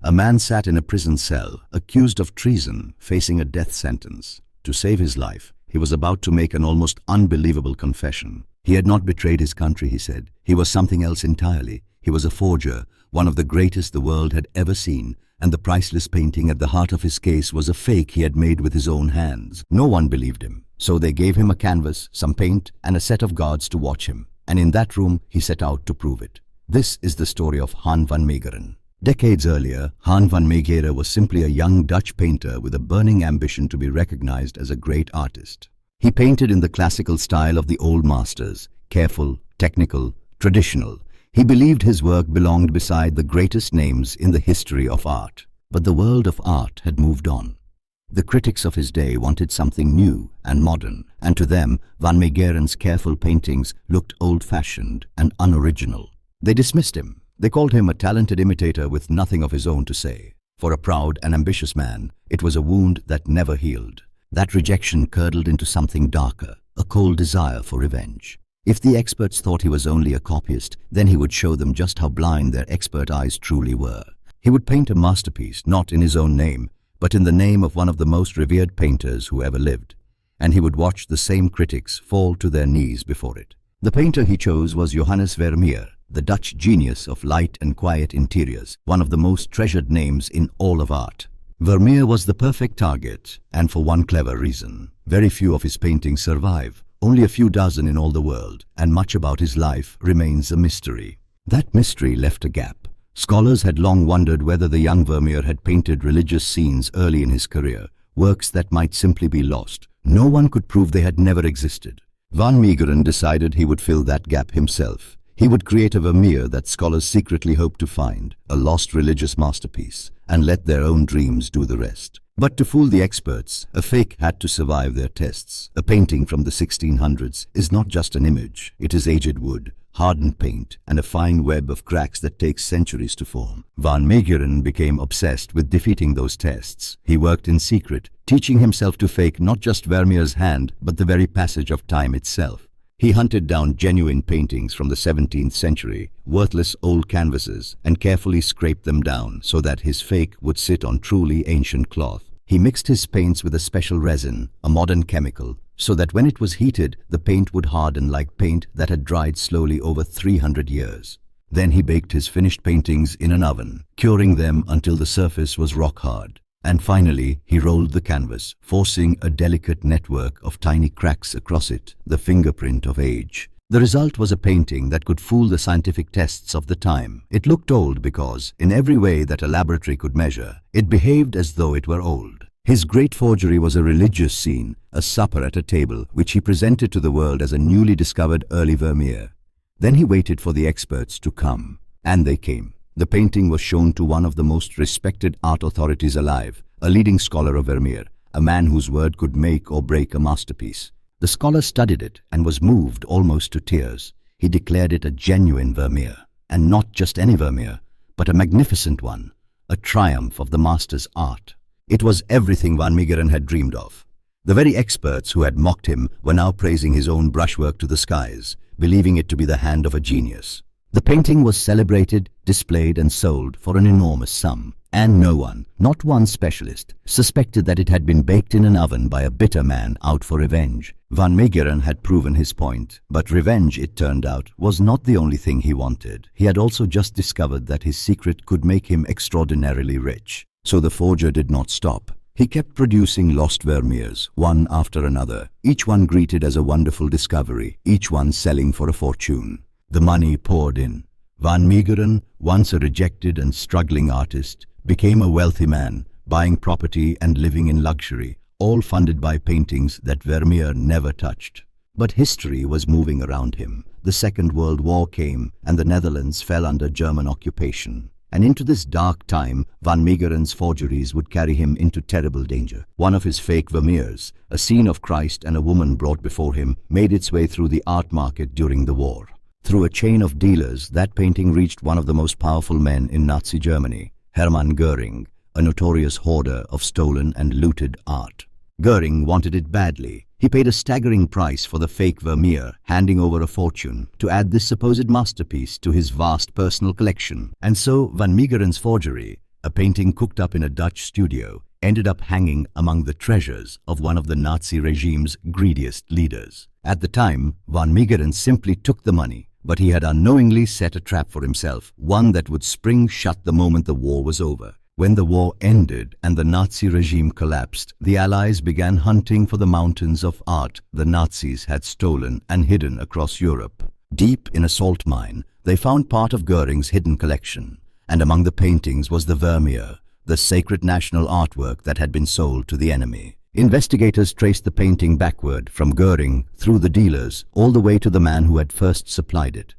A man sat in a prison cell, accused of treason, facing a death sentence. To save his life, he was about to make an almost unbelievable confession. He had not betrayed his country, he said. He was something else entirely. He was a forger, one of the greatest the world had ever seen, and the priceless painting at the heart of his case was a fake he had made with his own hands. No one believed him, so they gave him a canvas, some paint, and a set of guards to watch him. And in that room, he set out to prove it. This is the story of Han van Meegeren. Decades earlier, Han van Meegeren was simply a young Dutch painter with a burning ambition to be recognized as a great artist. He painted in the classical style of the old masters, careful, technical, traditional. He believed his work belonged beside the greatest names in the history of art. But the world of art had moved on. The critics of his day wanted something new and modern, and to them, van Meegeren's careful paintings looked old-fashioned and unoriginal. They dismissed him. They called him a talented imitator with nothing of his own to say. For a proud and ambitious man, it was a wound that never healed. That rejection curdled into something darker, a cold desire for revenge. If the experts thought he was only a copyist, then he would show them just how blind their expert eyes truly were. He would paint a masterpiece, not in his own name, but in the name of one of the most revered painters who ever lived. And he would watch the same critics fall to their knees before it. The painter he chose was Johannes Vermeer, the Dutch genius of light and quiet interiors, one of the most treasured names in all of art. Vermeer was the perfect target, and for one clever reason. Very few of his paintings survive, only a few dozen in all the world, and much about his life remains a mystery. That mystery left a gap. Scholars had long wondered whether the young Vermeer had painted religious scenes early in his career, works that might simply be lost. No one could prove they had never existed. Van Meegeren decided he would fill that gap himself. He would create a Vermeer that scholars secretly hoped to find, a lost religious masterpiece, and let their own dreams do the rest. But to fool the experts, a fake had to survive their tests. A painting from the 1600s is not just an image. It is aged wood, hardened paint, and a fine web of cracks that takes centuries to form. Van Meegeren became obsessed with defeating those tests. He worked in secret, teaching himself to fake not just Vermeer's hand, but the very passage of time itself. He hunted down genuine paintings from the 17th century, worthless old canvases, and carefully scraped them down so that his fake would sit on truly ancient cloth. He mixed his paints with a special resin, a modern chemical, so that when it was heated, the paint would harden like paint that had dried slowly over 300 years. Then he baked his finished paintings in an oven, curing them until the surface was rock hard. And finally, he rolled the canvas, forcing a delicate network of tiny cracks across it, the fingerprint of age. The result was a painting that could fool the scientific tests of the time. It looked old because, in every way that a laboratory could measure, it behaved as though it were old. His great forgery was a religious scene, a supper at a table, which he presented to the world as a newly discovered early Vermeer. Then he waited for the experts to come. And they came. The painting was shown to one of the most respected art authorities alive, a leading scholar of Vermeer, a man whose word could make or break a masterpiece. The scholar studied it and was moved almost to tears. He declared it a genuine Vermeer, and not just any Vermeer, but a magnificent one, a triumph of the master's art. It was everything Van Meegeren had dreamed of. The very experts who had mocked him were now praising his own brushwork to the skies, believing it to be the hand of a genius. The painting was celebrated, displayed, and sold for an enormous sum. And no one, not one specialist, suspected that it had been baked in an oven by a bitter man out for revenge. Van Meegeren had proven his point, but revenge, it turned out, was not the only thing he wanted. He had also just discovered that his secret could make him extraordinarily rich. So the forger did not stop. He kept producing lost Vermeers, one after another, each one greeted as a wonderful discovery, each one selling for a fortune. The money poured in. Van Meegeren, once a rejected and struggling artist, became a wealthy man, buying property and living in luxury, all funded by paintings that Vermeer never touched. But history was moving around him. The Second World War came, and the Netherlands fell under German occupation. And into this dark time, Van Meegeren's forgeries would carry him into terrible danger. One of his fake Vermeers, a scene of Christ and a woman brought before him, made its way through the art market during the war. Through a chain of dealers, that painting reached one of the most powerful men in Nazi Germany, Hermann Göring, a notorious hoarder of stolen and looted art. Göring wanted it badly. He paid a staggering price for the fake Vermeer, handing over a fortune to add this supposed masterpiece to his vast personal collection. And so Van Meegeren's forgery, A painting cooked up in a Dutch studio ended up hanging among the treasures of one of the Nazi regime's greediest leaders. At the time, Van Meegeren simply took the money, but he had unknowingly set a trap for himself, one that would spring shut the moment the war was over. When the war ended and the Nazi regime collapsed, the Allies began hunting for the mountains of art the Nazis had stolen and hidden across Europe. Deep in a salt mine, they found part of Goering's hidden collection, and among the paintings was the Vermeer, the sacred national artwork that had been sold to the enemy. Investigators traced the painting backward from Goering through the dealers all the way to the man who had first supplied it.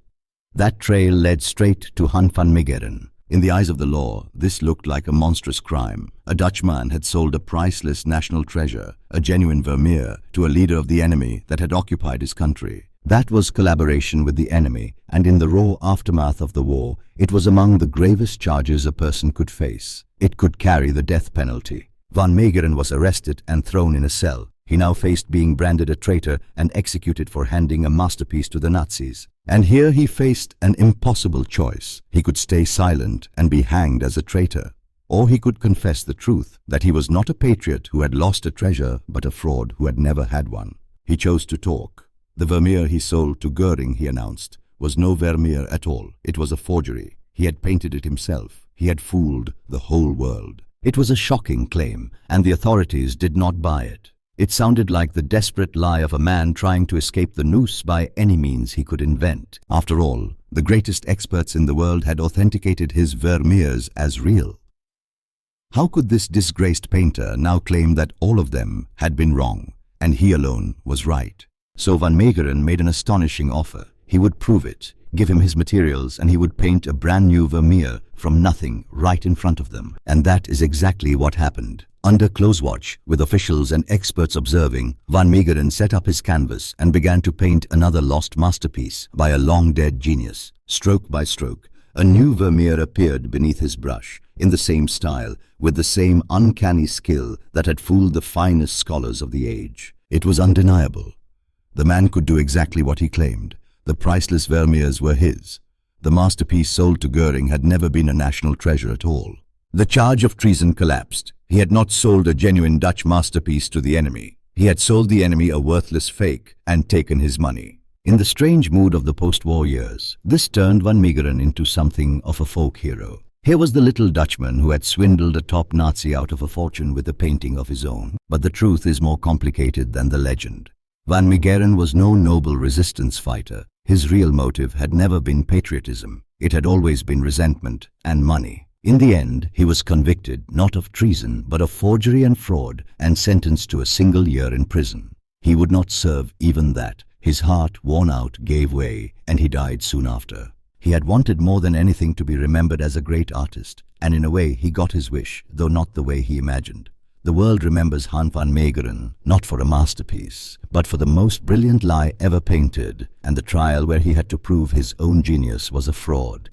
That trail led straight to Hans van Meegeren. In the eyes of the law, this looked like a monstrous crime. A Dutchman had sold a priceless national treasure, a genuine Vermeer, to a leader of the enemy that had occupied his country. That was collaboration with the enemy, and in the raw aftermath of the war, it was among the gravest charges a person could face. It could carry the death penalty. Van Meegeren was arrested and thrown in a cell. He now faced being branded a traitor and executed for handing a masterpiece to the Nazis. And here he faced an impossible choice. He could stay silent and be hanged as a traitor, or he could confess the truth, that he was not a patriot who had lost a treasure, but a fraud who had never had one. He chose to talk. The Vermeer he sold to Goering, he announced, was no Vermeer at all. It was a forgery. He had painted it himself. He had fooled the whole world. It was a shocking claim, and the authorities did not buy it. It sounded like the desperate lie of a man trying to escape the noose by any means he could invent. After all, the greatest experts in the world had authenticated his Vermeers as real. How could this disgraced painter now claim that all of them had been wrong, and he alone was right? So Van Meegeren made an astonishing offer. He would prove it, give him his materials, and he would paint a brand new Vermeer from nothing right in front of them. And that is exactly what happened. Under close watch, with officials and experts observing, Van Meegeren set up his canvas and began to paint another lost masterpiece by a long-dead genius. Stroke by stroke, a new Vermeer appeared beneath his brush, in the same style, with the same uncanny skill that had fooled the finest scholars of the age. It was undeniable. The man could do exactly what he claimed. The priceless Vermeers were his. The masterpiece sold to Goering had never been a national treasure at all. The charge of treason collapsed. He had not sold a genuine Dutch masterpiece to the enemy. He had sold the enemy a worthless fake and taken his money. In the strange mood of the post-war years, this turned Van Meegeren into something of a folk hero. Here was the little Dutchman who had swindled a top Nazi out of a fortune with a painting of his own. But the truth is more complicated than the legend. Van Meegeren was no noble resistance fighter. His real motive had never been patriotism. It had always been resentment and money. In the end, he was convicted not of treason but of forgery and fraud and sentenced to a single year in prison. He would not serve even that. His heart, worn out, gave way, and he died soon after. He had wanted more than anything to be remembered as a great artist, and in a way he got his wish, though not the way he imagined. The world remembers Hans van Meegeren not for a masterpiece, but for the most brilliant lie ever painted, and the trial where he had to prove his own genius was a fraud.